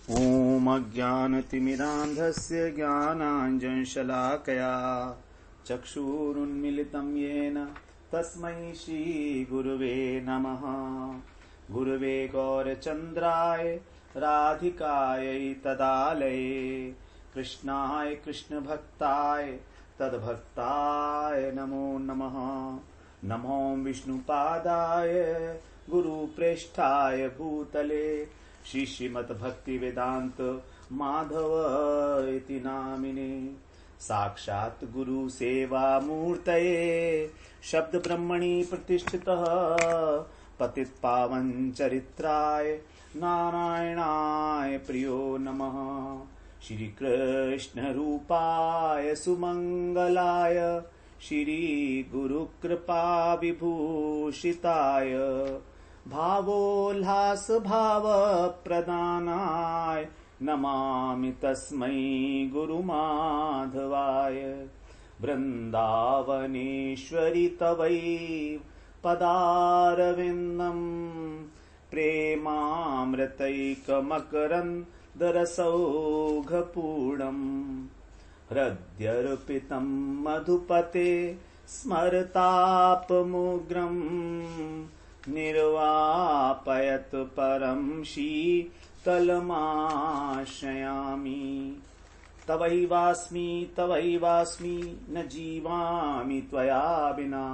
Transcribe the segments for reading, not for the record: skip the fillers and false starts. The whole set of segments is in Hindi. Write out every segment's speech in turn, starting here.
ॐ अज्ञानतिमिरान्धस्य ज्ञानाञ्जनशलाकया चक्षुरुन्मिलितं येन तस्मै श्रीगुरुवे नमः। गुरुवे गौरचन्द्राय राधिकायै तदालये कृष्णाय कृष्णभक्ताय तद्भक्ताय नमो नमः। नमो विष्णुपादाय गुरुप्रेष्ठाय भूतले श्री श्रीमद्भक्तिवेदान्त माधव इति नामिने। साक्षात् गुरु सेवा मूर्तये शब्द ब्रह्मणि प्रतिष्ठितः पतित पावन चरित्राय नारायणाय प्रियो नमः। श्री कृष्ण रूपाय सुमंगलाय श्री गुरु कृपा विभूषिताय भावोल्लास भाव प्रदानाय नमामि तस्मै गुरुमाधवाय। वृंदावनेश्वरि तवै पदारविन्दं प्रेमामृतैकमकरन्दरसौघपूर्णं हृद्यर्पितं मधुपते स्मरतापमुग्रम् निर्वापयत परं शीतलमाश्रयामि। तवैवास्मि न जीवामि त्वया विना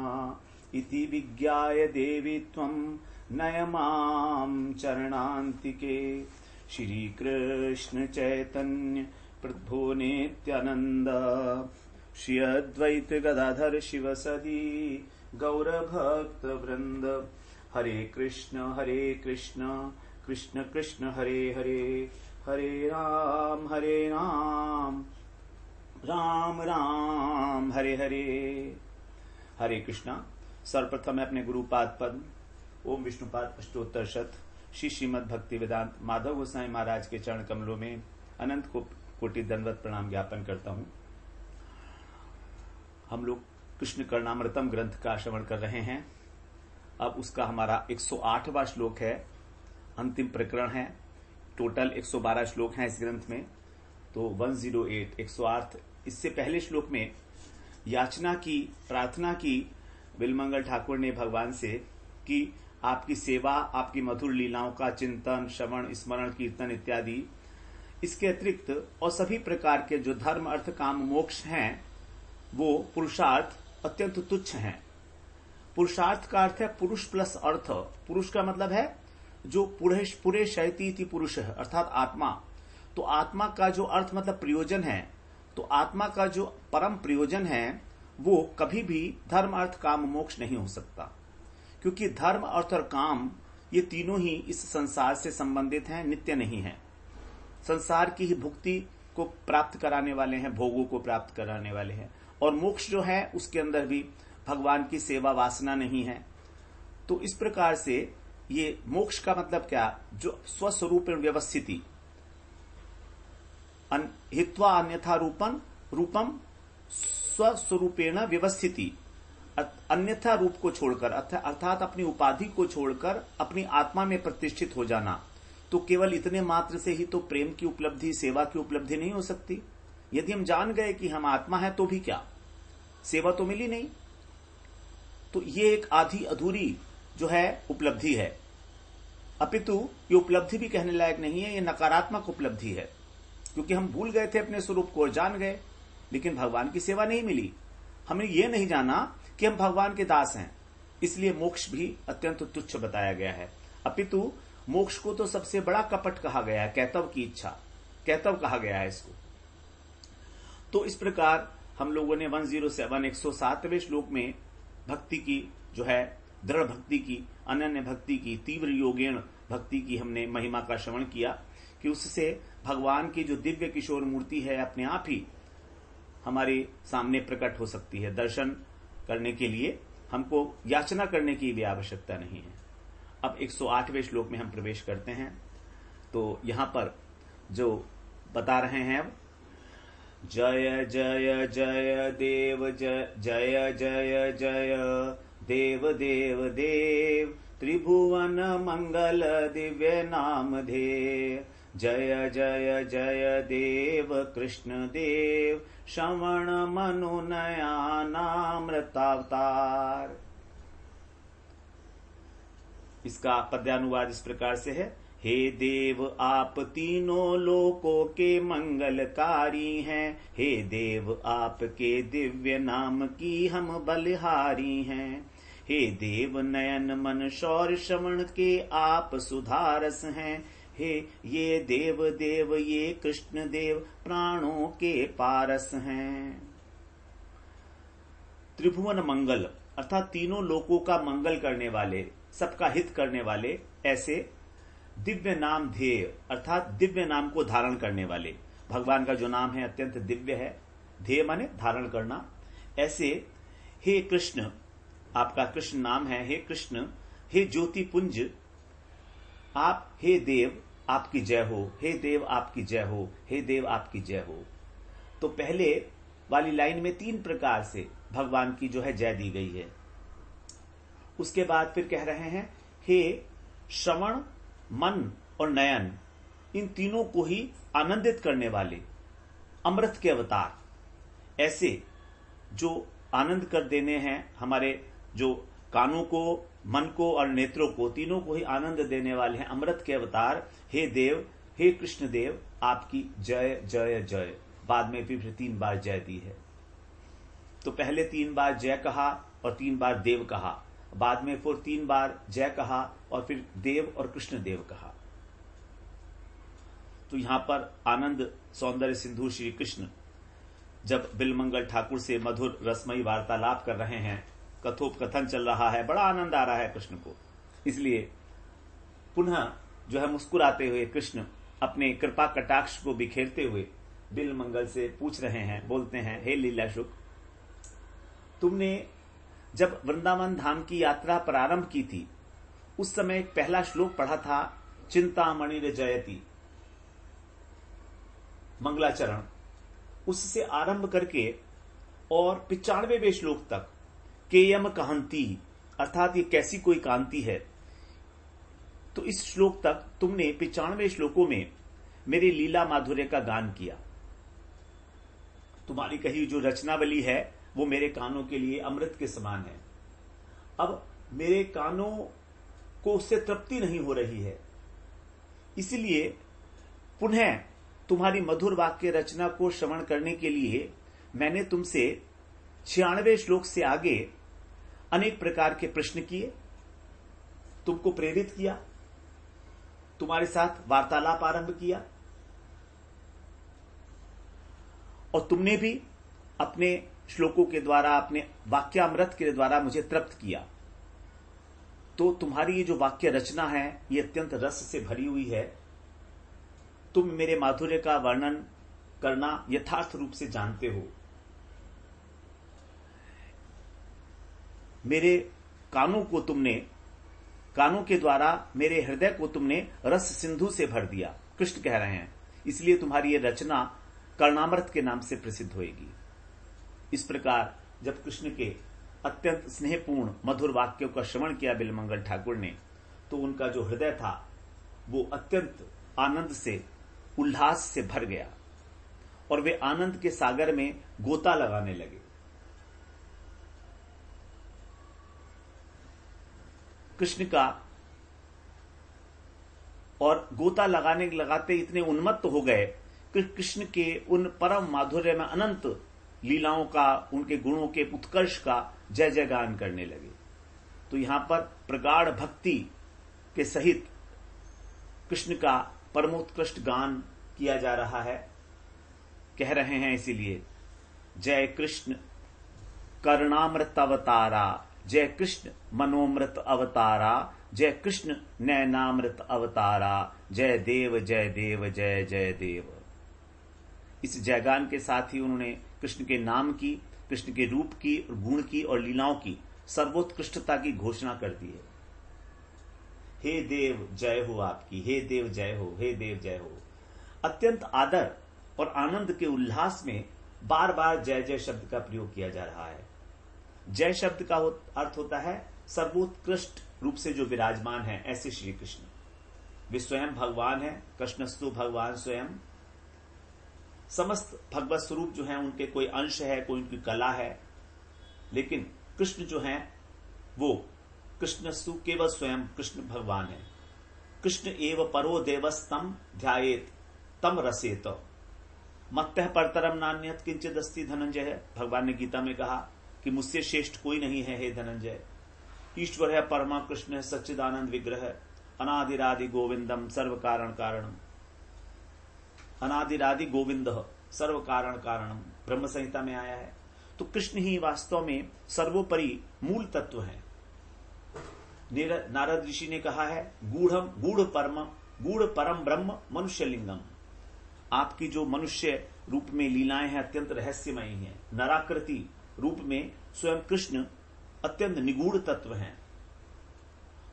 इति विज्ञाय देवि त्वं नय मां चरणान्तिके। श्री कृष्ण चैतन्य प्रभु नित्यानंद श्री अद्वैत गदाधर शिवसदि गौरभक्त वृंद। हरे कृष्ण कृष्ण कृष्ण हरे हरे, हरे राम राम राम हरे हरे। हरे कृष्णा। सर्वप्रथम मैं अपने गुरुपाद पद्म ओम विष्णुपाद अष्टोत्तर शत श्री श्रीमद् भक्ति वेदांत माधव गोसाई महाराज के चरण कमलों में अनंत कोटि दंडवत प्रणाम ज्ञापन करता हूं। हम लोग कृष्ण कर्णामृतम ग्रंथ का श्रवण कर रहे हैं। अब उसका हमारा 108वां श्लोक है, अंतिम प्रकरण है। टोटल 112 श्लोक हैं इस ग्रंथ में, तो 108 108। इससे पहले श्लोक में याचना की, प्रार्थना की बिलमंगल ठाकुर ने भगवान से कि आपकी सेवा, आपकी मधुर लीलाओं का चिंतन, श्रवण, स्मरण, कीर्तन इत्यादि, इसके अतिरिक्त और सभी प्रकार के जो धर्म अर्थ काम मोक्ष हैं वो पुरुषार्थ अत्यंत तुच्छ हैं। पुरुषार्थ का अर्थ है पुरुष प्लस अर्थ। पुरुष का मतलब है जो पुरे शयति इति पुरुष है, अर्थात आत्मा। तो आत्मा का जो अर्थ मतलब प्रयोजन है, तो आत्मा का जो परम प्रयोजन है वो कभी भी धर्म अर्थ काम मोक्ष नहीं हो सकता, क्योंकि धर्म अर्थ और काम ये तीनों ही इस संसार से संबंधित हैं, नित्य नहीं है। संसार की ही भुक्ति को प्राप्त कराने वाले हैं, भोगों को प्राप्त कराने वाले हैं। और मोक्ष जो है उसके अंदर भी भगवान की सेवा वासना नहीं है। तो इस प्रकार से ये मोक्ष का मतलब क्या, जो स्वस्वरूप व्यवस्थिति हित्वा अन्यथा रूपम स्वस्वरूपेण व्यवस्थिति, अन्यथा रूप को छोड़कर अर्थात अपनी उपाधि को छोड़कर अपनी आत्मा में प्रतिष्ठित हो जाना। तो केवल इतने मात्र से ही तो प्रेम की उपलब्धि, सेवा की उपलब्धि नहीं हो सकती। यदि हम जान गए कि हम आत्मा है तो भी क्या, सेवा तो मिली नहीं। तो ये एक आधी अधूरी जो है उपलब्धि है, अपितु ये उपलब्धि भी कहने लायक नहीं है, ये नकारात्मक उपलब्धि है, क्योंकि हम भूल गए थे अपने स्वरूप को और जान गए, लेकिन भगवान की सेवा नहीं मिली। हमने ये नहीं जाना कि हम भगवान के दास हैं, इसलिए मोक्ष भी अत्यंत तुच्छ बताया गया है। अपितु मोक्ष को तो सबसे बड़ा कपट कहा गया है, कैतव की इच्छा, कैतव कहा गया है इसको। तो इस प्रकार हम लोगों ने 107 107वें श्लोक में भक्ति की जो है, दृढ़ भक्ति की, अनन्य भक्ति की, तीव्र योगेण भक्ति की हमने महिमा का श्रवण किया कि उससे भगवान की जो दिव्य किशोर मूर्ति है अपने आप ही हमारे सामने प्रकट हो सकती है। दर्शन करने के लिए हमको याचना करने की भी आवश्यकता नहीं है। अब 108वें श्लोक में हम प्रवेश करते हैं। तो यहां पर जो बता रहे हैं अब, जय जय जय देव जय जय जय जय देव देव देव त्रिभुवन मंगल दिव्य नाम धे। जय जय जय देव कृष्ण देव, श्रवण मनु नयनामृतावतार। इसका पद्यानुवाद इस प्रकार से है। हे देव आप तीनों लोकों के मंगलकारी हैं, हे देव आपके दिव्य नाम की हम बलिहारी हैं। हे देव नयन मन शौर्य श्रवण के आप सुधारस हैं, हे ये देव देव ये कृष्ण देव प्राणों के पारस हैं। त्रिभुवन मंगल अर्थात तीनों लोकों का मंगल करने वाले, सबका हित करने वाले, ऐसे दिव्य नाम ध्येय अर्थात दिव्य नाम को धारण करने वाले, भगवान का जो नाम है अत्यंत दिव्य है, ध्येय माने धारण करना। ऐसे हे कृष्ण, आपका कृष्ण नाम है, हे कृष्ण, हे ज्योति पुंज आप, हे देव आपकी जय हो, हे देव आपकी जय हो, हे देव आपकी जय हो। तो पहले वाली लाइन में 3 प्रकार से भगवान की जो है जय दी गई है। उसके बाद फिर कह रहे हैं हे श्रवण मन और नयन, इन तीनों को ही आनंदित करने वाले अमृत के अवतार, ऐसे जो आनंद कर देने हैं हमारे जो कानों को, मन को और नेत्रों को, तीनों को ही आनंद देने वाले हैं अमृत के अवतार। हे देव, हे कृष्ण देव आपकी जय जय जय। बाद में फिर 3 बार जय दी है। तो पहले 3 बार जय कहा और 3 बार देव कहा, बाद में फिर 3 बार जय कहा और फिर देव और कृष्ण देव कहा। तो यहां पर आनंद सौंदर्य सिंधु श्री कृष्ण जब बिलमंगल ठाकुर से मधुर रसमयी वार्तालाप कर रहे हैं, कथोपकथन चल रहा है, बड़ा आनंद आ रहा है कृष्ण को। इसलिए पुनः जो है मुस्कुराते हुए कृष्ण अपने कृपा कटाक्ष को बिखेरते हुए बिलमंगल से पूछ रहे हैं, बोलते हैं, हे लीलाशुक, तुमने जब वृंदावन धाम की यात्रा प्रारंभ की थी उस समय एक पहला श्लोक पढ़ा था, चिंतामणि जयति मंगलाचरण, उससे आरंभ करके और 95वें श्लोक तक केयम कहंती अर्थात ये कैसी कोई कांति है। तो इस श्लोक तक तुमने 95 श्लोकों में मेरी लीला माधुर्य का गान किया। तुम्हारी कही जो रचनावली है वो मेरे कानों के लिए अमृत के समान है। अब मेरे कानों को उससे तृप्ति नहीं हो रही है, इसलिए पुनः तुम्हारी मधुर वाक्य रचना को श्रवण करने के लिए मैंने तुमसे 96 श्लोक से आगे अनेक प्रकार के प्रश्न किए, तुमको प्रेरित किया, तुम्हारे साथ वार्तालाप आरंभ किया और तुमने भी अपने श्लोकों के द्वारा, अपने वाक्यामृत के द्वारा मुझे तृप्त किया। तो तुम्हारी ये जो वाक्य रचना है ये अत्यंत रस से भरी हुई है। तुम मेरे माधुर्य का वर्णन करना यथार्थ रूप से जानते हो। मेरे कानों को तुमने, कानों के द्वारा मेरे हृदय को तुमने रस सिंधु से भर दिया, कृष्ण कह रहे हैं। इसलिए तुम्हारी ये रचना कर्णामृत के नाम से प्रसिद्ध होगी। इस प्रकार जब कृष्ण के अत्यंत स्नेहपूर्ण मधुर वाक्यों का श्रवण किया बिलमंगल ठाकुर ने, तो उनका जो हृदय था वो अत्यंत आनंद से, उल्लास से भर गया और वे आनंद के सागर में गोता लगाने लगे। कृष्ण का और गोता लगाते इतने उन्मत्त हो गए कि कृष्ण के उन परम माधुर्य में अनंत लीलाओं का, उनके गुणों के उत्कर्ष का जय जयगान करने लगे। तो यहां पर प्रगाढ़ भक्ति के सहित कृष्ण का परमोत्कृष्ट गान किया जा रहा है। कह रहे हैं इसीलिए, जय कृष्ण कर्णामृत अवतारा, जय कृष्ण मनोमृत अवतारा, जय कृष्ण नैनामृत अवतारा, जय देव जय देव जय जय देव। इस जयगान के साथ ही उन्होंने कृष्ण के नाम की, कृष्ण के रूप की, गुण की और लीलाओं की सर्वोत्कृष्टता की घोषणा कर दी है। हे देव जय हो आपकी, हे देव जय हो, हे देव जय हो। अत्यंत आदर और आनंद के उल्लास में बार बार जय जय शब्द का प्रयोग किया जा रहा है। जय शब्द का अर्थ होता है सर्वोत्कृष्ट रूप से जो विराजमान है, ऐसे श्री कृष्ण। वे स्वयं भगवान है। कृष्णस्तु भगवान स्वयं। समस्त भगवत स्वरूप जो है उनके कोई अंश है, कोई उनकी कला है, लेकिन कृष्ण जो है वो कृष्णस्तु केवल स्वयं कृष्ण भगवान है। कृष्ण एव परो देवस्तम ध्यायेत तम रसेत मत्तः परतरम नान्यत किंचित अस्ति धनंजय है। भगवान ने गीता में कहा कि मुझसे श्रेष्ठ कोई नहीं है हे धनंजय। ईश्वर है, परमा कृष्ण है, सच्चिदानंद विग्रह, अनादिरादि गोविंदम सर्व कारण कारणम। अनादिरादि गोविंद सर्व कारण कारणम ब्रह्म संहिता में आया है। तो कृष्ण ही वास्तव में सर्वोपरि मूल तत्व है। नारद ऋषि ने कहा है गूढ़ परम ब्रह्म मनुष्य लिंगम। आपकी जो मनुष्य रूप में लीलाएं हैं अत्यंत रहस्यमयी हैं। नराकृति रूप में स्वयं कृष्ण अत्यंत निगूढ़ तत्व हैं।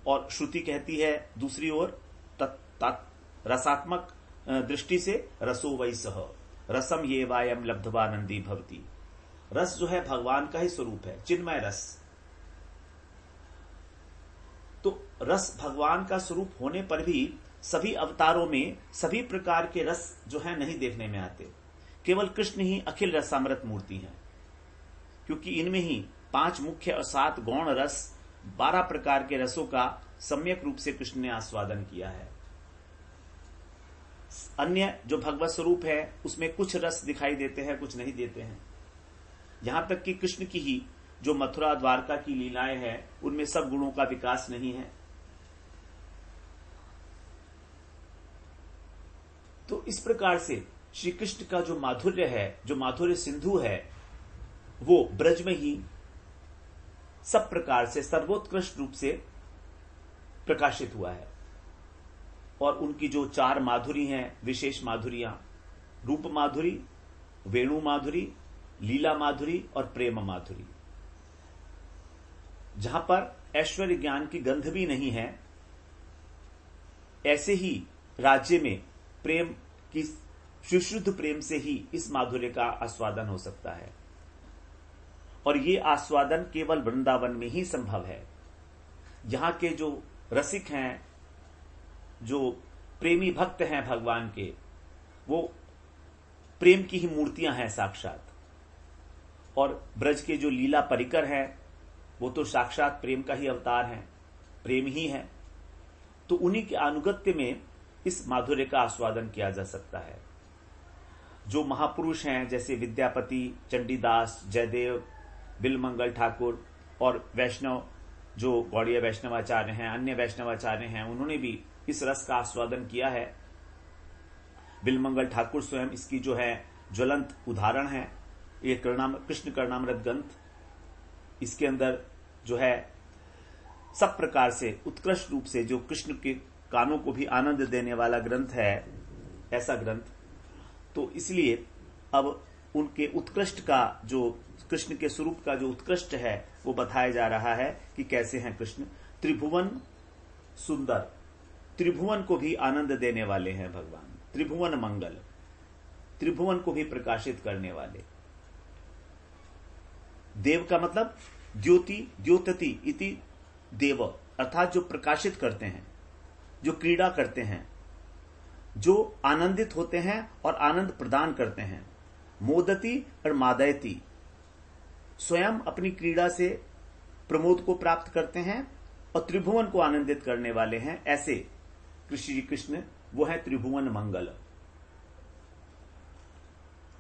और श्रुति कहती है दूसरी ओर रसात्मक दृष्टि से रसो वै सह रसम ये वायम लब्धवानंदी भवती। रस जो है भगवान का ही स्वरूप है, चिन्मय रस। तो रस भगवान का स्वरूप होने पर भी सभी अवतारों में सभी प्रकार के रस जो है नहीं देखने में आते। केवल कृष्ण ही अखिल रसामृत मूर्ति है, क्योंकि इनमें ही 5 मुख्य और 7 गौण रस 12 प्रकार के रसों का सम्यक रूप से कृष्ण ने आस्वादन किया है। अन्य जो भगवत स्वरूप है उसमें कुछ रस दिखाई देते हैं, कुछ नहीं देते हैं। यहां तक कि कृष्ण की ही जो मथुरा द्वारका की लीलाएं हैं उनमें सब गुणों का विकास नहीं है। तो इस प्रकार से श्री कृष्ण का जो माधुर्य है, जो माधुर्य सिंधु है, वो ब्रज में ही सब प्रकार से सर्वोत्कृष्ट रूप से प्रकाशित हुआ है। और उनकी जो 4 माधुरी हैं, विशेष माधुरियां, रूप माधुरी, वेणु माधुरी, लीला माधुरी और प्रेम माधुरी। जहां पर ऐश्वर्य ज्ञान की गंध भी नहीं है, ऐसे ही राज्य में प्रेम की शुद्ध प्रेम से ही इस माधुर्य का आस्वादन हो सकता है। और ये आस्वादन केवल वृंदावन में ही संभव है। यहां के जो रसिक हैं, जो प्रेमी भक्त हैं भगवान के, वो प्रेम की ही मूर्तियां हैं साक्षात। और ब्रज के जो लीला परिकर हैं वो तो साक्षात प्रेम का ही अवतार है, प्रेम ही है। तो उन्हीं के अनुगत्य में इस माधुर्य का आस्वादन किया जा सकता है। जो महापुरुष हैं जैसे विद्यापति, चंडीदास, जयदेव, बिलमंगल ठाकुर और वैष्णव जो गौड़ीय वैष्णवाचार्य हैं, अन्य वैष्णवाचार्य हैं, उन्होंने भी इस रस का आस्वादन किया है। बिलमंगल ठाकुर स्वयं इसकी जो है ज्वलंत उदाहरण है। ये कृष्ण कर्णामृत ग्रंथ, इसके अंदर जो है सब प्रकार से उत्कृष्ट रूप से जो कृष्ण के कानों को भी आनंद देने वाला ग्रंथ है, ऐसा ग्रंथ। तो इसलिए अब उनके उत्कृष्ट का, जो कृष्ण के स्वरूप का जो उत्कृष्ट है वो बताया जा रहा है कि कैसे हैं कृष्ण। त्रिभुवन सुंदर, त्रिभुवन को भी आनंद देने वाले हैं भगवान। त्रिभुवन मंगल, त्रिभुवन को भी प्रकाशित करने वाले। देव का मतलब द्योति, द्योतति इति देव, अर्थात जो प्रकाशित करते हैं, जो क्रीड़ा करते हैं, जो आनंदित होते हैं और आनंद प्रदान करते हैं। मोदति और मादयति, स्वयं अपनी क्रीड़ा से प्रमोद को प्राप्त करते हैं और त्रिभुवन को आनंदित करने वाले हैं। ऐसे श्री कृष्ण वो है त्रिभुवन मंगल।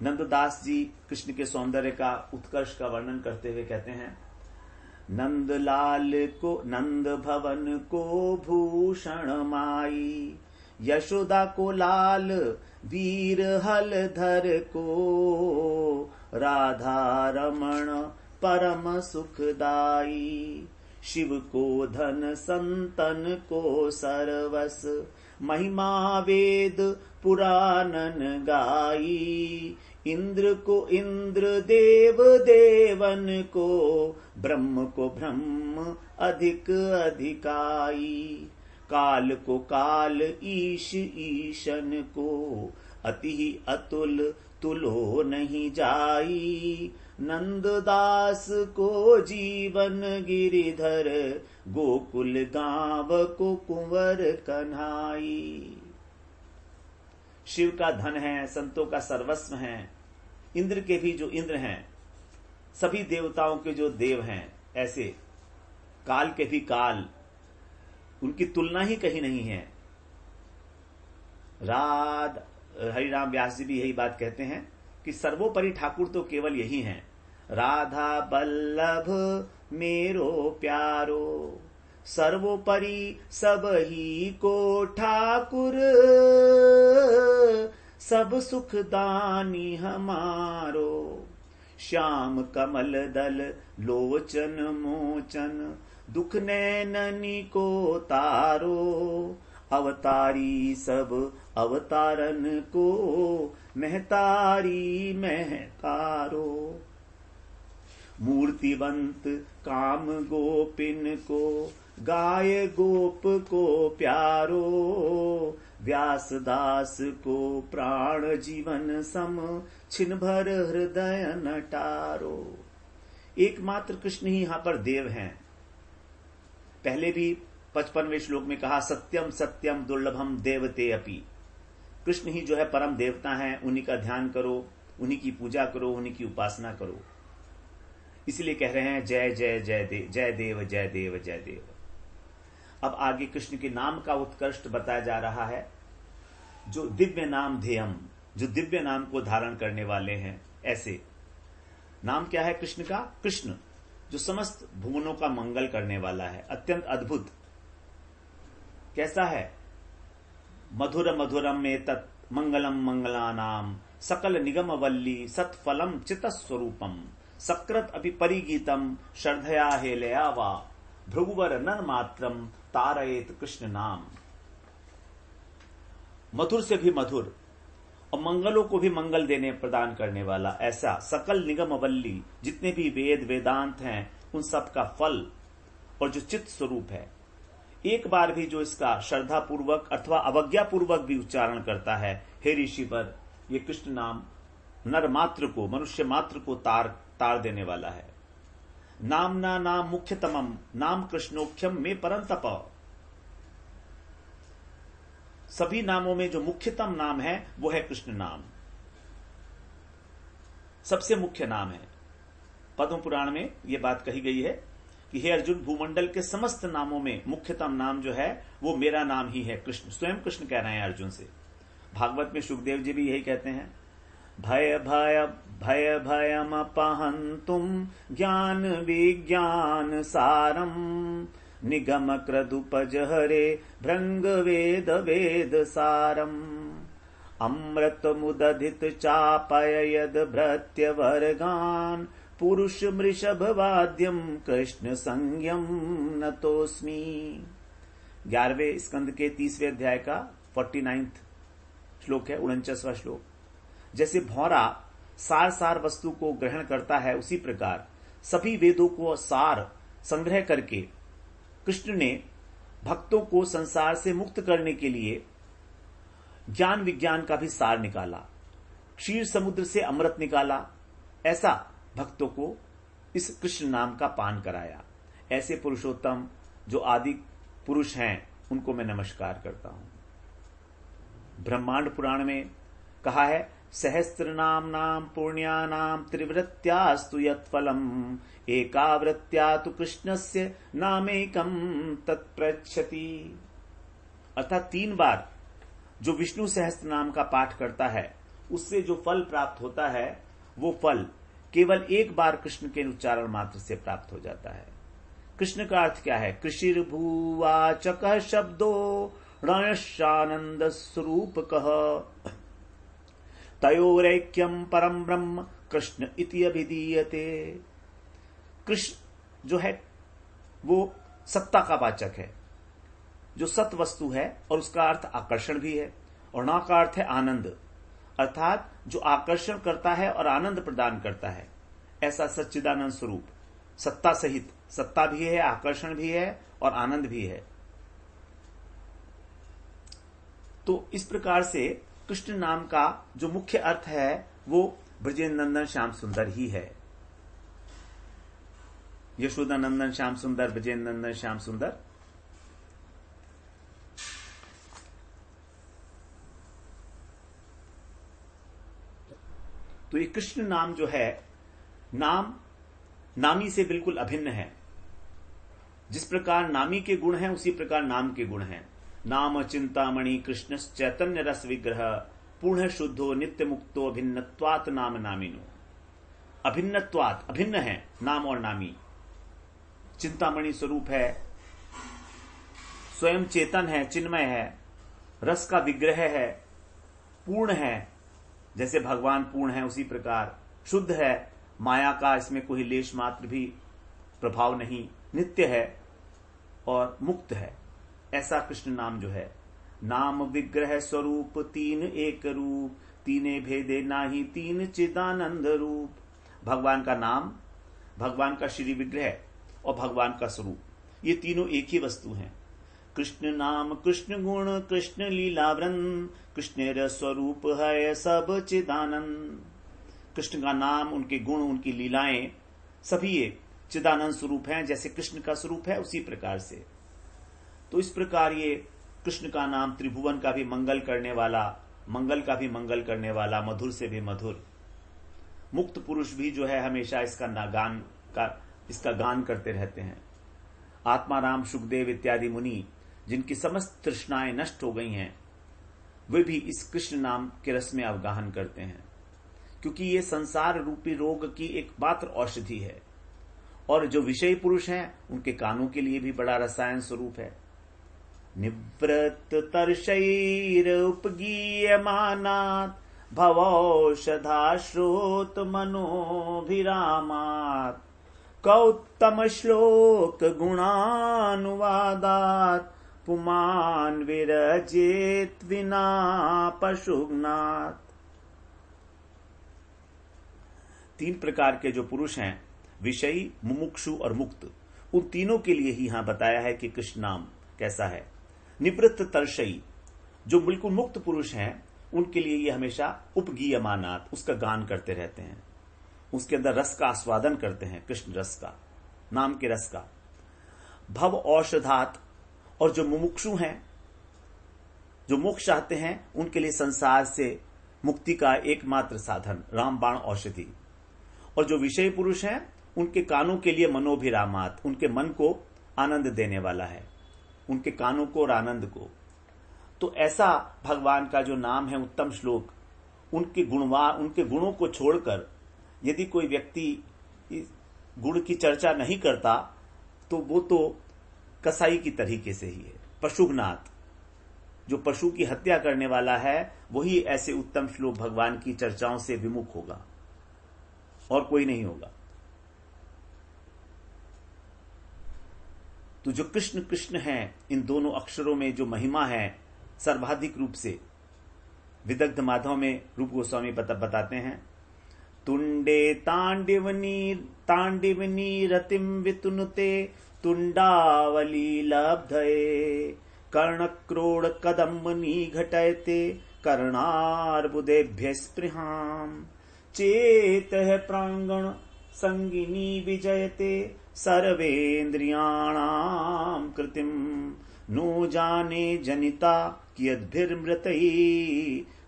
नंददास जी कृष्ण के सौंदर्य का उत्कर्ष का वर्णन करते हुए कहते हैं, नंदलाल को नंद भवन को भूषण माई, यशोदा को लाल वीर हलधर को, राधा रमण परम सुखदाई, शिव को धन संतन को सर्वस, महिमा वेद पुराणन गाई, इंद्र को इंद्र देव देवन को, ब्रह्म को ब्रह्म अधिक अधिकाई, काल को काल ईश ईशन को अति ही अतुल तुलो नहीं जाई। नंददास को जीवन गिरिधर गोकुल गांव को कुंवर कन्हाई। शिव का धन है, संतों का सर्वस्व है, इंद्र के भी जो इंद्र हैं, सभी देवताओं के जो देव हैं, ऐसे काल के भी काल, उनकी तुलना ही कहीं नहीं है। हरिराम व्यास जी भी यही बात कहते हैं कि सर्वोपरि ठाकुर तो केवल यही हैं। राधा बल्लभ मेरो प्यारो, सर्वोपरि सब ही को ठाकुर, सब सुख दानी हमारो। श्याम कमल दल लोचन मोचन, दुख नैननी को तारो। अवतारी सब अवतारन को, महतारी महतारो। मूर्तिवंत काम गोपिन को, गाय गोप को प्यारो। व्यासदास को प्राण जीवन सम, छिन भर हृदय नटारो। एकमात्र कृष्ण ही यहां पर देव हैं। पहले भी 55वें श्लोक में कहा, सत्यम सत्यम दुर्लभम देवते अपि। कृष्ण ही जो है परम देवता हैं, उन्हीं का ध्यान करो, उन्हीं की पूजा करो, उन्हीं की उपासना करो। इसलिए कह रहे हैं जय जय जय देव जय देव जय देव जय देव। अब आगे कृष्ण के नाम का उत्कृष्ट बताया जा रहा है। जो दिव्य नाम ध्येयम, जो दिव्य नाम को धारण करने वाले हैं, ऐसे नाम क्या है कृष्ण का? कृष्ण जो समस्त भुवनों का मंगल करने वाला है, अत्यंत अद्भुत। कैसा है? मधुर मधुरम में तत् मंगलम मंगलानाम, सकल निगम वल्ली सत्फलम चित स्वरूपम। सकृत अभी परिगीतम श्रद्धया हेलया वा, भृगुवर नर मात्रम तारयेत कृष्ण नाम। मधुर से भी मधुर और मंगलों को भी मंगल देने प्रदान करने वाला, ऐसा सकल निगम वल्ली, जितने भी वेद वेदांत हैं, उन सब का फल और जो चित्त स्वरूप है। एक बार भी जो इसका श्रद्धा पूर्वक अथवा अवज्ञा पूर्वक भी उच्चारण करता है, हे ऋषिवर, ये कृष्ण नाम नर मात्र को, मनुष्य मात्र को तार देने वाला है। नामना नाम मुख्यतमम, नाम कृष्णोख्यम में परंतप। सभी नामों में जो मुख्यतम नाम है वो है कृष्ण नाम, सबसे मुख्य नाम है। पद्म पुराण में यह बात कही गई है कि हे अर्जुन, भूमंडल के समस्त नामों में मुख्यतम नाम जो है वो मेरा नाम ही है, कृष्ण। स्वयं कृष्ण कह रहे हैं अर्जुन से। भागवत में सुखदेव जी भी यही कहते हैं, भय भय भय भयम अपहंतुम ज्ञान विज्ञान सारम, निगम क्रदुपज हरे भृंग वेद वेद सारम। अमृत मुदधित चापय यद भृत्य वर्गान, पुरुष मृषभ वाद्यम कृष्ण संज्ञम नतोस्मि। 11वें स्कंद के 30वें अध्याय का 49वां श्लोक है, 49वां श्लोक। जैसे भौरा सार सार वस्तु को ग्रहण करता है, उसी प्रकार सभी वेदों को सार संग्रह करके कृष्ण ने भक्तों को संसार से मुक्त करने के लिए ज्ञान विज्ञान का भी सार निकाला, क्षीर समुद्र से अमृत निकाला। ऐसा भक्तों को इस कृष्ण नाम का पान कराया। ऐसे पुरुषोत्तम जो आदि पुरुष हैं, उनको मैं नमस्कार करता हूं। ब्रह्मांड पुराण में कहा है, सहस्त्र नाम नाम पुण्या नाम त्रिवृत्यास्तु यत्फलम, एकावृत्या तु कृष्णस्य नामेकम तत्प्रच्छति। अर्थात 3 बार जो विष्णु सहस्त्र नाम का पाठ करता है, उससे जो फल प्राप्त होता है, वो फल केवल एक बार कृष्ण के उच्चारण मात्र से प्राप्त हो जाता है। कृष्ण का अर्थ क्या है? कृषिर भूवाचक शब्दो णयशानंद स्वरूप कह, तयोरैक्यम परम ब्रह्म कृष्ण इति अभिधीयते। कृष्ण जो है वो सत्ता का वाचक है, जो सत वस्तु है, और उसका अर्थ आकर्षण भी है, और ना का अर्थ है आनंद, अर्थात जो आकर्षण करता है और आनंद प्रदान करता है। ऐसा सच्चिदानंद स्वरूप, सत्ता सहित, सत्ता भी है, आकर्षण भी है और आनंद भी है। तो इस प्रकार से कृष्ण नाम का जो मुख्य अर्थ है वो ब्रजेंद्र नंदन श्याम सुंदर ही है। यशोदा नंदन श्याम सुंदर, ब्रजेंद्र नंदन श्याम सुंदर। तो ये कृष्ण नाम जो है, नाम नामी से बिल्कुल अभिन्न है। जिस प्रकार नामी के गुण हैं उसी प्रकार नाम के गुण हैं। नाम चिंतामणि कृष्ण चैतन्य रस विग्रह पूर्ण शुद्धो नित्य मुक्तो अभिन्नत्वात् नाम नामिनो। अभिन्नत्वात्, अभिन्न है नाम और नामी। चिंतामणि स्वरूप है, स्वयं चेतन है, चिन्मय है, रस का विग्रह है, पूर्ण है, जैसे भगवान पूर्ण है उसी प्रकार शुद्ध है, माया का इसमें कोई लेश मात्र भी प्रभाव नहीं, नित्य है और मुक्त है। ऐसा कृष्ण नाम जो है। नाम विग्रह स्वरूप तीन एक रूप, तीने भेदे नाही तीन चिदानंद रूप। भगवान का नाम, भगवान का श्री विग्रह और भगवान का स्वरूप, ये तीनों एक ही वस्तु हैं। कृष्ण नाम कृष्ण गुण कृष्ण लीला वृंद, कृष्ण स्वरूप है सब चिदानंद। कृष्ण का नाम, उनके गुण, उनकी लीलाएं सभी एक चिदानंद स्वरूप हैं। जैसे कृष्ण का स्वरूप है उसी प्रकार से। तो इस प्रकार ये कृष्ण का नाम त्रिभुवन का भी मंगल करने वाला, मंगल का भी मंगल करने वाला, मधुर से भी मधुर। मुक्त पुरुष भी जो है हमेशा इसका गान करते रहते हैं। आत्माराम, सुखदेव इत्यादि मुनि जिनकी समस्त तृष्णाएं नष्ट हो गई हैं, वे भी इस कृष्ण नाम के रस में अवगाहन करते हैं, क्योंकि ये संसार रूपी रोग की एक मात्र औषधि है। और जो विषयी पुरुष हैं उनके कानों के लिए भी बड़ा रसायन स्वरूप है। निवृत्त तर्षैर उपगीयमानात् भवौषधाश्रोत मनोभिरामात् कौत्तम श्लोक गुणानुवादात् पुमान विरजेत विना पशुघ्नात्। तीन प्रकार के जो पुरुष हैं, विषयी, मुमुक्षु और मुक्त, उन तीनों के लिए ही यहां बताया है कि कृष्ण नाम कैसा है। निवृत्त तर्षयी, जो बिल्कुल मुक्त पुरुष हैं, उनके लिए ये हमेशा उपगीयमानात्, उसका गान करते रहते हैं, उसके अंदर रस का आस्वादन करते हैं, कृष्ण रस का, नाम के रस का। भव औषधात्, और जो मुमुक्षु हैं, जो मोक्ष चाहते हैं, उनके लिए संसार से मुक्ति का एकमात्र साधन रामबाण औषधि। और जो विषय पुरुष हैं, उनके कानों के लिए मनोभिरामात्, उनके मन को आनंद देने वाला है, उनके कानों को और आनंद को। तो ऐसा भगवान का जो नाम है, उत्तम श्लोक, उनके गुणों को छोड़कर यदि कोई व्यक्ति गुण की चर्चा नहीं करता तो वो तो कसाई की तरीके से ही है। पशुघ्नात्, जो पशु की हत्या करने वाला है, वही ऐसे उत्तम श्लोक भगवान की चर्चाओं से विमुख होगा और कोई नहीं होगा। तो जो कृष्ण कृष्ण है, इन दोनों अक्षरों में जो महिमा है सर्वाधिक रूप से, विदग्ध माधव में रूप गोस्वामी बताते हैं। तुंडे तांडिवनी रतिम वितुनुते तुंडावली लब्धये कर्णक्रोड कदम्बनी घटयते कर्णार्बुदेभ्य स्पृहाम चेत प्रांगण संगिनी विजयते सर्वेन्द्रियाणाम कृतिम नो जाने जनिता कियद्भिर्मृतैः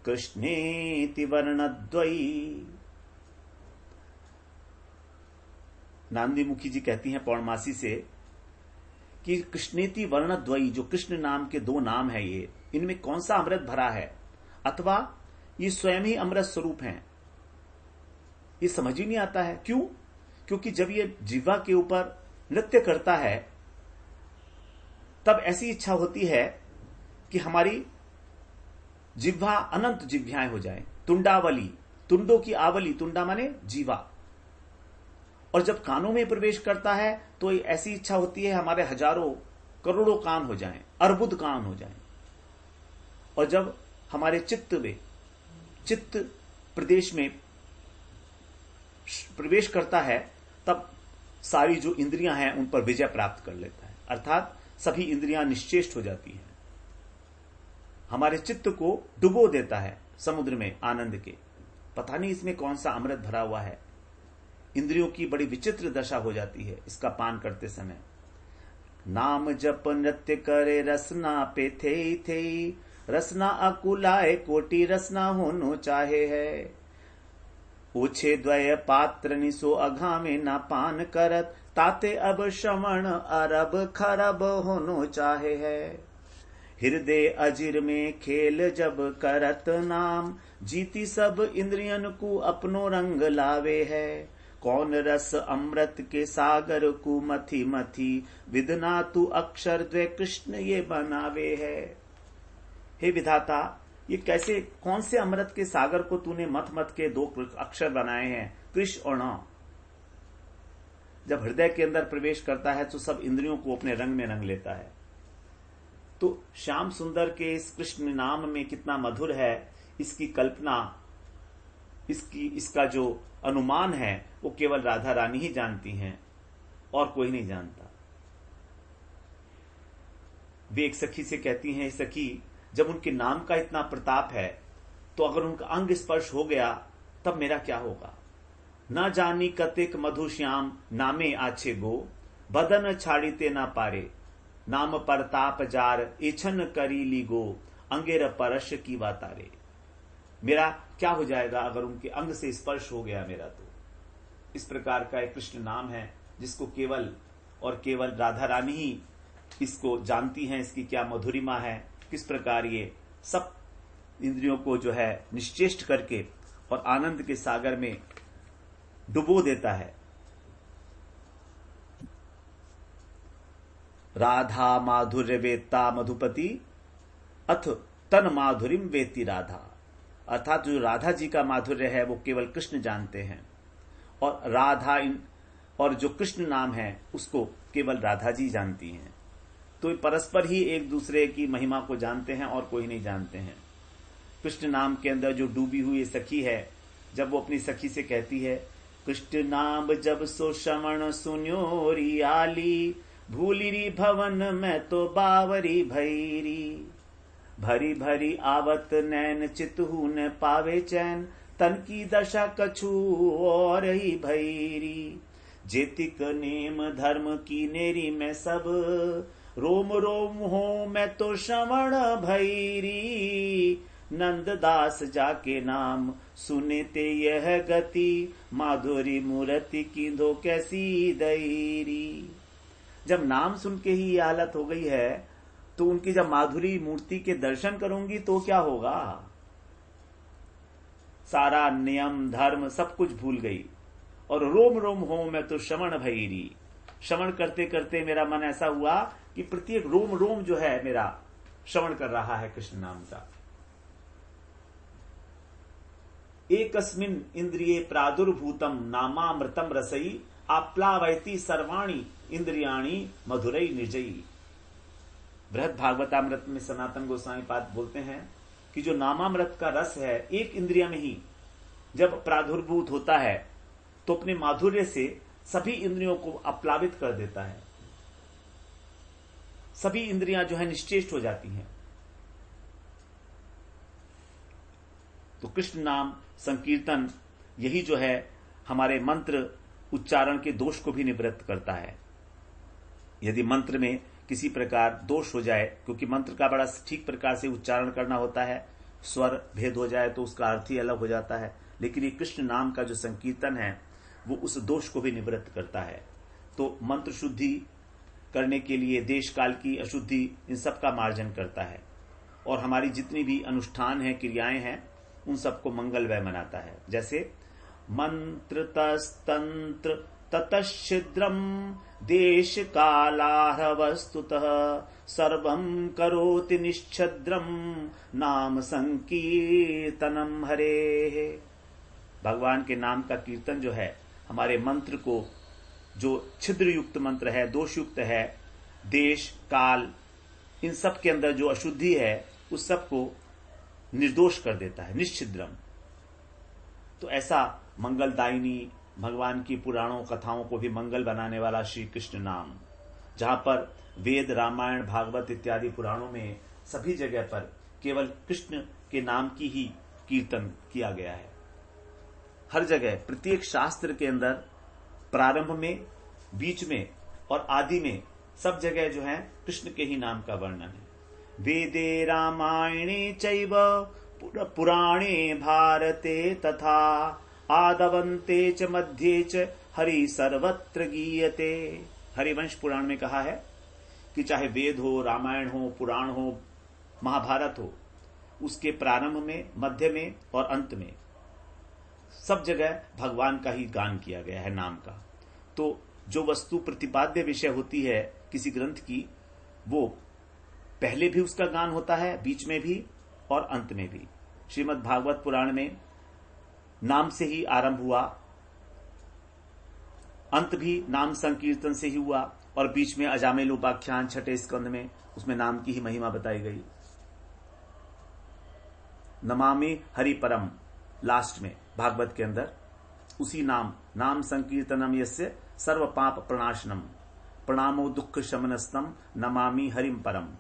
कृष्णेति वर्णद्वयी। नांदी मुखी जी कहती हैं पौर्णमासी से कि कृष्णेति वर्णद्वयी, जो कृष्ण नाम के दो नाम है, ये इनमें कौन सा अमृत भरा है, अथवा ये स्वयं ही अमृत स्वरूप हैं, ये समझ ही नहीं आता है। क्यों? क्योंकि जब ये जिह्वा के ऊपर नृत्य करता है तब ऐसी इच्छा होती है कि हमारी जिह्वा अनंत जिह्वाएं हो जाए। तुंडावली, तुंडों की आवली, तुंडा माने जीवा। और जब कानों में प्रवेश करता है तो ऐसी इच्छा होती है हमारे हजारों करोड़ों कान हो जाएं, अर्बुद कान हो जाएं। और जब हमारे चित्त प्रदेश में प्रवेश करता है तब सारी जो इंद्रियां हैं उन पर विजय प्राप्त कर लेता है, अर्थात सभी इंद्रियां निश्चेष्ट हो जाती हैं। हमारे चित्त को डुबो देता है समुद्र में आनंद के। पता नहीं इसमें कौन सा अमृत भरा हुआ है। इंद्रियों की बड़ी विचित्र दशा हो जाती है इसका पान करते समय। नाम जप नृत्य करे रसना पे थे रसना अकुलाए कोटि रसना होनो चाहे है। ओछे द्वय पात्र निसो अघा में ना पान करत ताते अब श्रवण अरब खरब होनो चाहे है। हृदय अजिर में खेल जब करत नाम जीती सब इंद्रियन को अपनो रंग लावे है। कौन रस अमृत के सागर को मथी मथी विदना तू अक्षर द्वे कृष्ण ये बनावे है। हे विधाता, ये कैसे कौन से अमृत के सागर को तूने मथ मथ के दो अक्षर बनाए हैं, कृष और न। जब हृदय के अंदर प्रवेश करता है तो सब इंद्रियों को अपने रंग में रंग लेता है। तो श्याम सुंदर के इस कृष्ण नाम में कितना मधुर है, इसकी कल्पना, इसका जो अनुमान है वो केवल राधा रानी ही जानती हैं और कोई नहीं जानता। वे एक सखी से कहती हैं, सखी जब उनके नाम का इतना प्रताप है तो अगर उनका अंग स्पर्श हो गया तब मेरा क्या होगा। न जानी कतिक मधु श्याम नामे आछे गो बदन छाड़ीते ना पारे नाम परताप जार इछन करी ली गो अंगेर परश की वातारे। मेरा क्या हो जाएगा अगर उनके अंग से स्पर्श हो गया मेरा। तो इस प्रकार का एक कृष्ण नाम है जिसको केवल और केवल राधा रानी ही इसको जानती हैं, इसकी क्या मधुरिमा है, किस प्रकार ये सब इंद्रियों को जो है निश्चेष्ट करके और आनंद के सागर में डुबो देता है। राधा माधुर्य वेत्ता मधुपति अथ तन माधुरिम वेत्ति राधा। अर्थात जो राधा जी का माधुर्य है वो केवल कृष्ण जानते हैं और राधा और जो कृष्ण नाम है उसको केवल राधा जी जानती हैं। तो परस्पर ही एक दूसरे की महिमा को जानते हैं और कोई नहीं जानते हैं। कृष्ण नाम के अंदर जो डूबी हुई सखी है, जब वो अपनी सखी से कहती है, कृष्ण नाम जब सो श्रवण सुन्योरी आली भूलिरी भवन में तो बावरी भैरी। भरी भरी आवत नैन चितहु न पावे चैन तन की दशा कछु और ही भैरी। जेतिक नेम धर्म की नेरी में सब रोम रोम हो मैं तो श्रवण भैरी। नंददास जाके नाम सुने ते यह गति माधुरी मूर्ति की दो कैसी दैरी। जब नाम सुन के ही ये हालत हो गई है तो उनकी जब माधुरी मूर्ति के दर्शन करूंगी तो क्या होगा। सारा नियम धर्म सब कुछ भूल गई और रोम रोम हो मैं तो श्रवण भैरी। श्रवण करते करते मेरा मन ऐसा हुआ कि प्रत्येक रोम रोम जो है मेरा श्रवण कर रहा है कृष्ण नाम का। एकस्मिन इंद्रिये प्रादुर्भूतम नामामृतम रसई आप्लावयति सर्वाणी इंद्रियाणी मधुरई निर्जयी। बृहद भागवतामृत में सनातन गोस्वामी पाद बोलते हैं कि जो नामामृत का रस है एक इंद्रिया में ही जब प्रादुर्भूत होता है तो अपने माधुर्य से सभी इंद्रियों को अप्लावित कर देता है। सभी इंद्रियां जो है निश्चेष्ट हो जाती हैं। तो कृष्ण नाम संकीर्तन यही जो है हमारे मंत्र उच्चारण के दोष को भी निवृत्त करता है। यदि मंत्र में किसी प्रकार दोष हो जाए, क्योंकि मंत्र का बड़ा ठीक प्रकार से उच्चारण करना होता है, स्वर भेद हो जाए तो उसका अर्थ ही अलग हो जाता है, लेकिन ये कृष्ण नाम का जो संकीर्तन है वो उस दोष को भी निवृत्त करता है। तो मंत्र शुद्धि करने के लिए देश काल की अशुद्धि इन सब का मार्जन करता है और हमारी जितनी भी अनुष्ठान है, क्रियाएं हैं, उन सबको मंगलमय मनाता है। जैसे मंत्र तस्तंत्र ततश्छिद्रम देश कालाह वस्तुतः सर्वं करोति निश्छद्रम नाम संकीर्तनम हरे। भगवान के नाम का कीर्तन जो है हमारे मंत्र को, जो छिद्र युक्त मंत्र है, दोष युक्त है, देश काल इन सब के अंदर जो अशुद्धि है उस सब को निर्दोष कर देता है, निश्चिद्रम। तो ऐसा मंगलदायिनी भगवान की पुराणों कथाओं को भी मंगल बनाने वाला श्री कृष्ण नाम, जहां पर वेद रामायण भागवत इत्यादि पुराणों में सभी जगह पर केवल कृष्ण के नाम की ही कीर्तन किया गया है। हर जगह प्रत्येक शास्त्र के अंदर प्रारंभ में, बीच में और आदि में सब जगह जो है कृष्ण के ही नाम का वर्णन है। वेदे रामायणे चैव पुराणे भारते तथा आदवन्ते च मध्ये च हरि सर्वत्र गीयते। हरिवंश पुराण में कहा है कि चाहे वेद हो, रामायण हो, पुराण हो, महाभारत हो, उसके प्रारंभ में, मध्य में और अंत में सब जगह भगवान का ही गान किया गया है, नाम का। तो जो वस्तु प्रतिपाद्य विषय होती है किसी ग्रंथ की, वो पहले भी उसका गान होता है, बीच में भी और अंत में भी। श्रीमद् भागवत पुराण में नाम से ही आरंभ हुआ, अंत भी नाम संकीर्तन से ही हुआ, और बीच में अजामेल उपाख्यान छठे स्कंद में उसमें नाम की ही महिमा बताई गई। नमामि हरि परम लास्ट में भागवत के अंदर उसी नाम संकीर्तनम यस्य सर्व पाप प्रणाशनम प्रणामो दुख शमनस्तम नमामि हरिम परम,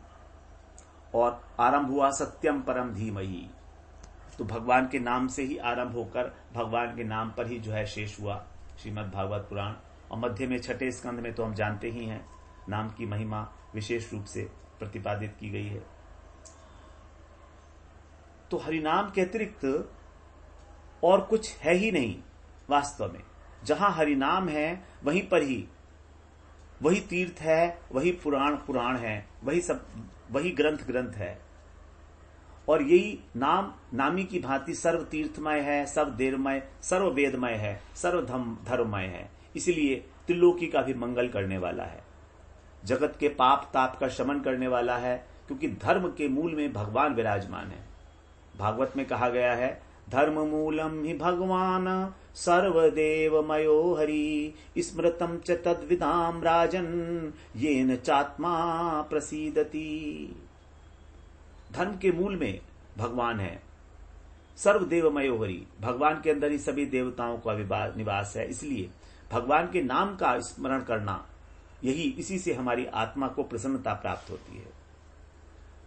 और आरंभ हुआ सत्यम परम धीमहि। तो भगवान के नाम से ही आरंभ होकर भगवान के नाम पर ही जो है शेष हुआ श्रीमद् भागवत पुराण। और मध्य में छठे स्कंद में तो हम जानते ही हैं, नाम की महिमा विशेष रूप से प्रतिपादित की गई है। तो हरिनाम के अतिरिक्त और कुछ है ही नहीं वास्तव में। जहां हरिनाम है वहीं पर ही वही तीर्थ है, वही पुराण है, वही ग्रंथ है। और यही नाम नामी की भांति सर्व तीर्थमय है, सर्व देवमय, सर्व वेदमय है, सर्व धर्ममय है। इसलिए त्रिलोकी का भी मंगल करने वाला है, जगत के पाप ताप का शमन करने वाला है, क्योंकि धर्म के मूल में भगवान विराजमान है। भागवत में कहा गया है, धर्म मूलम ही भगवान सर्वदेवमयो हरि स्मृतम च तद्विदाम राजन येन चात्मा प्रसीदति। धर्म के मूल में भगवान है, सर्वदेवमयो हरि, भगवान के अंदर ही सभी देवताओं का निवास है। इसलिए भगवान के नाम का स्मरण करना, इसी से हमारी आत्मा को प्रसन्नता प्राप्त होती है।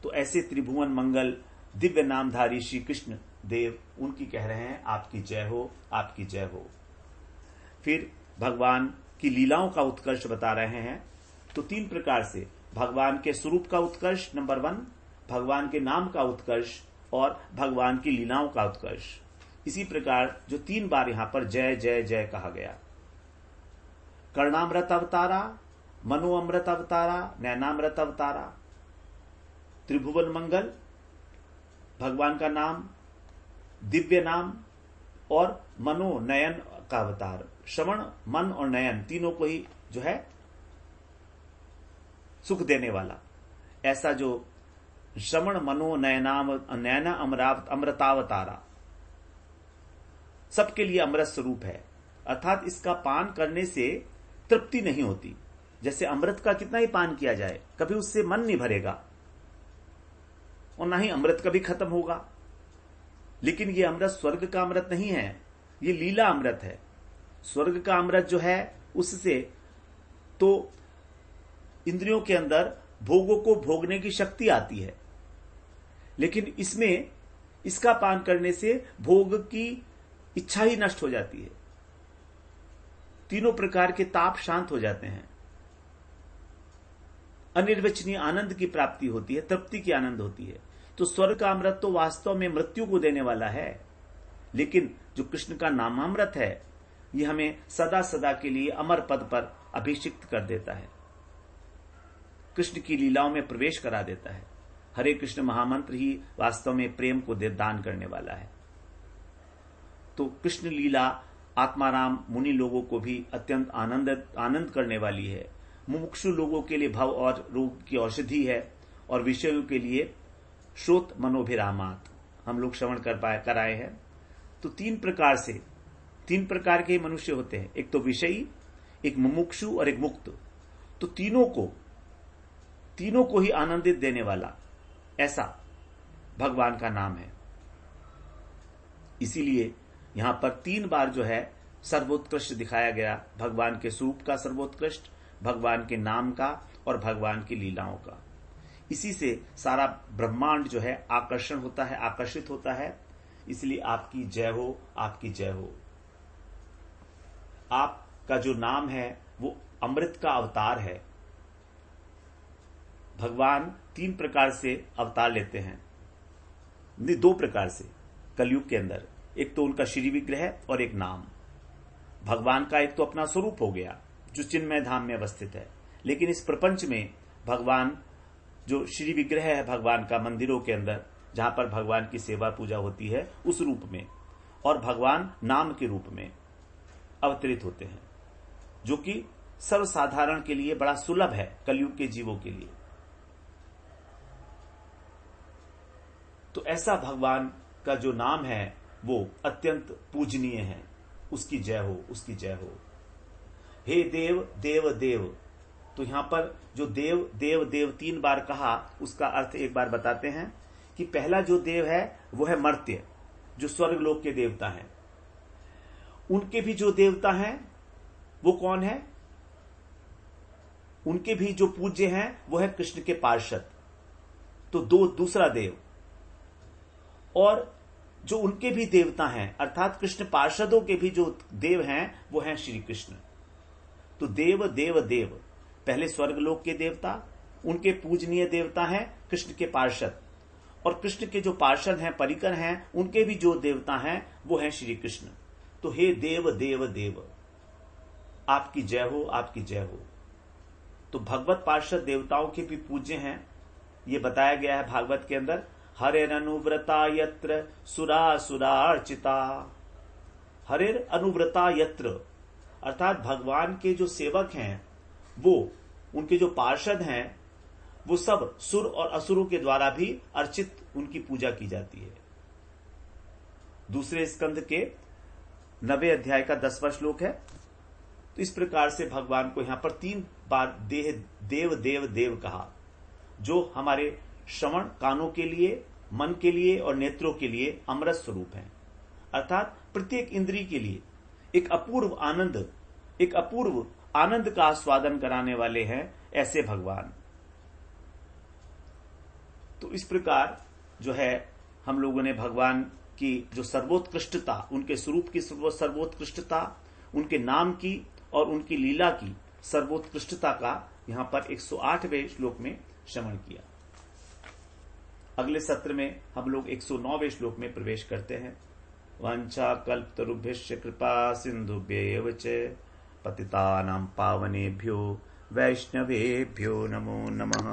तो ऐसे त्रिभुवन मंगल दिव्य नामधारी श्री कृष्ण देव, उनकी कह रहे हैं आपकी जय हो, आपकी जय हो। फिर भगवान की लीलाओं का उत्कर्ष बता रहे हैं। तो तीन प्रकार से भगवान के स्वरूप का उत्कर्ष नंबर 1, भगवान के नाम का उत्कर्ष और भगवान की लीलाओं का उत्कर्ष। इसी प्रकार जो 3 बार यहां पर जय जय जय कहा गया, कर्णामृत अवतारा, मनोअमृत अवतारा, नैनामृत अवतारा, त्रिभुवन मंगल, भगवान का नाम, दिव्य नाम और मनो नयन का अवतार। श्रवण, मन और नयन तीनों को ही जो है सुख देने वाला, ऐसा जो श्रवण मनो नयना अमृतावतारा सबके लिए अमृत स्वरूप है। अर्थात इसका पान करने से तृप्ति नहीं होती। जैसे अमृत का कितना ही पान किया जाए, कभी उससे मन नहीं भरेगा और ना ही अमृत कभी खत्म होगा। लेकिन ये अमृत स्वर्ग का अमृत नहीं है, ये लीला अमृत है। स्वर्ग का अमृत जो है उससे तो इंद्रियों के अंदर भोगों को भोगने की शक्ति आती है, लेकिन इसमें इसका पान करने से भोग की इच्छा ही नष्ट हो जाती है। तीनों प्रकार के ताप शांत हो जाते हैं, अनिर्वचनीय आनंद की प्राप्ति होती है, तृप्ति की आनंद होती है। तो स्वर्ग का अमृत तो वास्तव में मृत्यु को देने वाला है, लेकिन जो कृष्ण का नामामृत है ये हमें सदा सदा के लिए अमर पद पर अभिषिक्त कर देता है, कृष्ण की लीलाओं में प्रवेश करा देता है। हरे कृष्ण महामंत्र ही वास्तव में प्रेम को दान करने वाला है। तो कृष्ण लीला आत्माराम मुनि लोगों को भी अत्यंत आनंद करने वाली है। मुमुक्षु लोगों के लिए भव और रोग की औषधि है, और विषयों के लिए श्रोत मनोभिरामात हम लोग श्रवण कर आए हैं। तो 3 प्रकार के मनुष्य होते हैं, एक तो विषयी, एक मुमुक्षु और एक मुक्त। तो तीनों को ही आनंदित देने वाला ऐसा भगवान का नाम है। इसीलिए यहां पर 3 बार जो है सर्वोत्कृष्ट दिखाया गया, भगवान के स्वरूप का सर्वोत्कृष्ट, भगवान के नाम का और भगवान की लीलाओं का। इसी से सारा ब्रह्मांड जो है आकर्षण होता है, आकर्षित होता है। इसलिए आपकी जय हो, आपकी जय हो। आपका जो नाम है वो अमृत का अवतार है। भगवान 3 प्रकार से अवतार लेते हैं, नहीं 2 प्रकार से कलयुग के अंदर। एक तो उनका श्री विग्रह और एक नाम। भगवान का एक तो अपना स्वरूप हो गया जो चिन्मय धाम में अवस्थित है, लेकिन इस प्रपंच में भगवान जो श्री विग्रह है भगवान का मंदिरों के अंदर, जहां पर भगवान की सेवा पूजा होती है उस रूप में, और भगवान नाम के रूप में अवतरित होते हैं, जो कि सर्वसाधारण के लिए बड़ा सुलभ है, कलयुग के जीवों के लिए। तो ऐसा भगवान का जो नाम है वो अत्यंत पूजनीय है। उसकी जय हो, उसकी जय हो। हे देव देव देव। तो यहां पर जो देव देव देव 3 बार कहा, उसका अर्थ एक बार बताते हैं कि पहला जो देव है वो है मर्त्य, जो स्वर्ग लोक के देवता हैं। उनके भी जो देवता हैं वो कौन है? उनके भी जो पूज्य हैं वो है कृष्ण के पार्षद। तो दूसरा देव, और जो उनके भी देवता हैं अर्थात कृष्ण पार्षदों के भी जो देव हैं वो हैं श्री कृष्ण। तो देव देव देव, पहले स्वर्गलोक के देवता, उनके पूजनीय देवता हैं कृष्ण के पार्षद, और कृष्ण के जो पार्षद हैं, परिकर हैं, उनके भी जो देवता हैं वो हैं श्री कृष्ण। तो हे देव देव देव, आपकी जय हो, आपकी जय हो। तो भगवत पार्षद देवताओं के भी पूज्य हैं, ये बताया गया है भागवत के अंदर। हरेर अनुव्रता यत्र सुरा सुरार्चिता। हरेर अनुव्रता यत्र, अर्थात भगवान के जो सेवक हैं वो, उनके जो पार्षद हैं वो सब सुर और असुरों के द्वारा भी अर्चित, उनकी पूजा की जाती है। दूसरे स्कंध के 9वें अध्याय का 10वां श्लोक है। तो इस प्रकार से भगवान को यहां पर 3 बार देव देव देव कहा, जो हमारे श्रवण कानों के लिए, मन के लिए और नेत्रों के लिए अमृत स्वरूप है। अर्थात प्रत्येक इंद्रिय के लिए एक अपूर्व आनंद का आस्वादन कराने वाले हैं ऐसे भगवान। तो इस प्रकार जो है हम लोगों ने भगवान की जो सर्वोत्कृष्टता, उनके स्वरूप की सर्वोत्कृष्टता, उनके नाम की और उनकी लीला की सर्वोत्कृष्टता का यहां पर 108वें श्लोक में श्रवण किया। अगले सत्र में हम लोग 109वें श्लोक में प्रवेश करते हैं। वांछा कल्पतरुभ्यश्च कृपा सिंधुभ्यैव च पतितानां पावनेभ्यो वैष्णवेभ्यो नमो नमः।